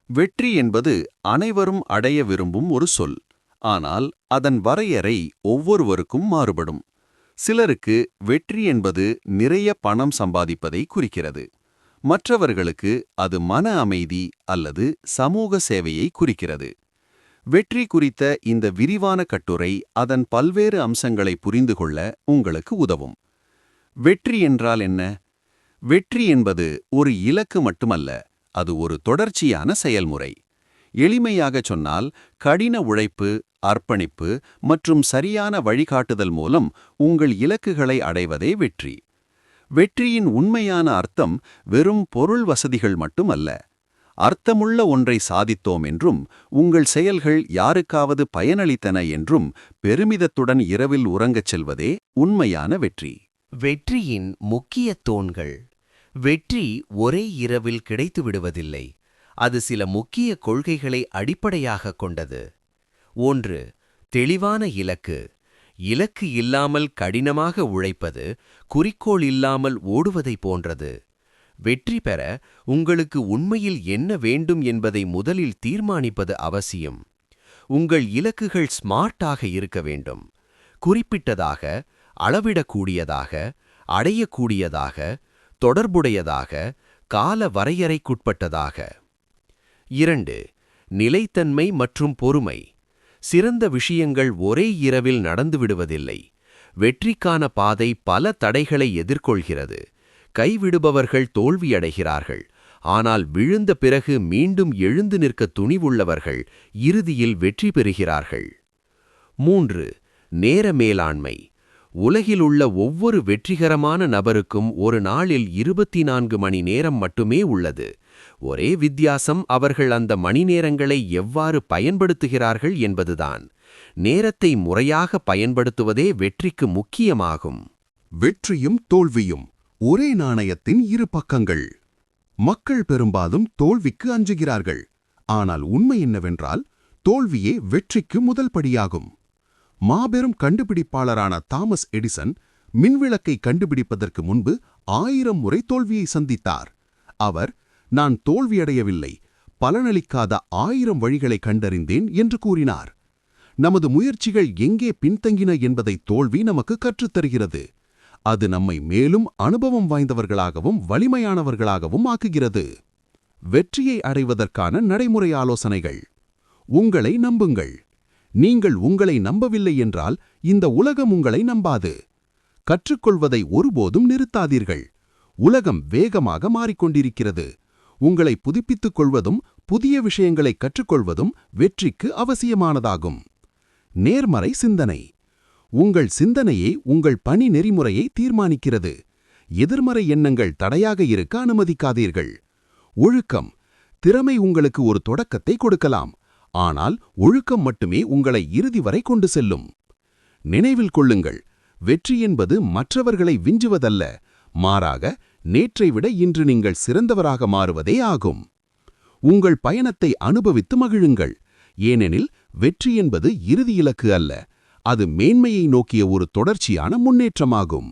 வெற்றி என்பது அனைவரும் அடைய விரும்பும் ஒரு சொல். ஆனால் அதன் வரையறை ஒவ்வொருவருக்கும் மாறுபடும். சிலருக்கு வெற்றி என்பது நிறைய பணம் சம்பாதிப்பதை குறிக்கிறது. மற்றவர்களுக்கு அது மன அமைதி அல்லது சமூக சேவையை குறிக்கிறது. வெற்றி குறித்த இந்த விரிவான கட்டுரை அதன் பல்வேறு அம்சங்களை புரிந்து கொள்ள உங்களுக்கு உதவும். வெற்றி என்றால் என்ன? வெற்றி என்பது ஒரு இலக்கு மட்டுமல்ல, அது ஒரு தொடர்ச்சியான செயல்முறை. எளிமையாகச் சொன்னால், கடின உழைப்பு, அர்ப்பணிப்பு மற்றும் சரியான வழிகாட்டுதல் மூலம் உங்கள் இலக்குகளை அடைவதே வெற்றி. வெற்றியின் உண்மையான அர்த்தம் வெறும் பொருள் வசதிகள் மட்டுமல்ல. அர்த்தமுள்ள ஒன்றை சாதித்தோம் என்றும், உங்கள் செயல்கள் யாருக்காவது பயனளித்தன என்றும் பெருமிதத்துடன் இரவில் உறங்கச் செல்வதே உண்மையான வெற்றி. வெற்றியின் முக்கிய தூண்கள். வெற்றி ஒரே இரவில் கிடைத்து விடுவதில்லை. அது சில முக்கிய கொள்கைகளை அடிப்படையாகக் கொண்டது. 1. தெளிவான இலக்கு. இலக்கு இல்லாமல் கடினமாக உழைப்பது குறிக்கோள் இல்லாமல் ஓடுவதை போன்றது. வெற்றி பெற உங்களுக்கு உண்மையில் என்ன வேண்டும் என்பதை முதலில் தீர்மானிப்பது அவசியம். உங்கள் இலக்குகள் ஸ்மார்ட்டாக இருக்க வேண்டும். குறிப்பிட்டதாக, அளவிடக்கூடியதாக, அடையக்கூடியதாக, தொடர்புடையதாக, கால வரையறைக்குட்பட்டதாக. 2. நிலைத்தன்மை மற்றும் பொறுமை. சிறந்த விஷயங்கள் ஒரே இரவில் நடந்துவிடுவதில்லை. வெற்றிக்கான பாதை பல தடைகளை எதிர்கொள்கிறது. கைவிடுபவர்கள் தோல்வியடைகிறார்கள். ஆனால் விழுந்த பிறகு மீண்டும் எழுந்து நிற்க துணிவுள்ளவர்கள் இறுதியில் வெற்றி பெறுகிறார்கள். 3. நேர மேலாண்மை. உலகில் உள்ள ஒவ்வொரு வெற்றிகரமான நபருக்கும் ஒரு நாளில் 24 மணி நேரம் மட்டுமே உள்ளது. ஒரே வித்தியாசம் அவர்கள் அந்த மணிநேரங்களை எவ்வாறு பயன்படுத்துகிறார்கள் என்பதுதான். நேரத்தை முறையாக பயன்படுத்துவதே வெற்றிக்கு முக்கியமாகும். வெற்றியும் தோல்வியும் ஒரே நாணயத்தின் இரு பக்கங்கள். மக்கள் பெரும்பாலும் தோல்விக்கு அஞ்சுகிறார்கள். ஆனால் உண்மை என்னவென்றால், தோல்வியே வெற்றிக்கு முதல் படியாகும். மாபெரும் கண்டுபிடிப்பாளரான தாமஸ் எடிசன் மின்விளக்கை கண்டுபிடிப்பதற்கு முன்பு 1000 முறை தோல்வியை சந்தித்தார். அவர், நான் தோல்வியடையவில்லை, பலனளிக்காத 1000 வழிகளை கண்டறிந்தேன் என்று கூறினார். நமது முயற்சிகள் எங்கே பின்தங்கின என்பதை தோல்வி நமக்கு கற்றுத்தருகிறது. அது நம்மை மேலும் அனுபவம் வாய்ந்தவர்களாகவும் வலிமையானவர்களாகவும் ஆக்குகிறது. வெற்றியை அடைவதற்கான நடைமுறை ஆலோசனைகள். உங்களை நம்புங்கள். நீங்கள் உங்களை நம்பவில்லை என்றால் இந்த உலகம் உங்களை நம்பாது. கற்றுக்கொள்வதை ஒருபோதும் நிறுத்தாதீர்கள். உலகம் வேகமாக மாறிக்கொண்டிருக்கிறது. உங்களை புதுப்பித்துக் கொள்வதும் புதிய விஷயங்களை கற்றுக்கொள்வதும் வெற்றிக்கு அவசியமானதாகும். நேர்மறை சிந்தனை. உங்கள் சிந்தனையே உங்கள் பணி நெறிமுறையை தீர்மானிக்கிறது. எதிர்மறை எண்ணங்கள் தடையாக இருக்க அனுமதிக்காதீர்கள். ஒழுக்கம். திறமை உங்களுக்கு ஒரு தொடக்கத்தை கொடுக்கலாம். ஆனால் ஒழுக்கம் மட்டுமே உங்களை இறுதி வரை கொண்டு செல்லும். நினைவில் கொள்ளுங்கள், வெற்றி என்பது மற்றவர்களை விஞ்சுவதல்ல, மாறாக நேற்றை விட இன்று நீங்கள் சிறந்தவராக மாறுவதே ஆகும். உங்கள் பயணத்தை அனுபவித்து மகிழுங்கள். ஏனெனில் வெற்றி என்பது இறுதி இலக்கு அல்ல, அது மேன்மையை நோக்கிய ஒரு தொடர்ச்சியான முன்னேற்றமாகும்.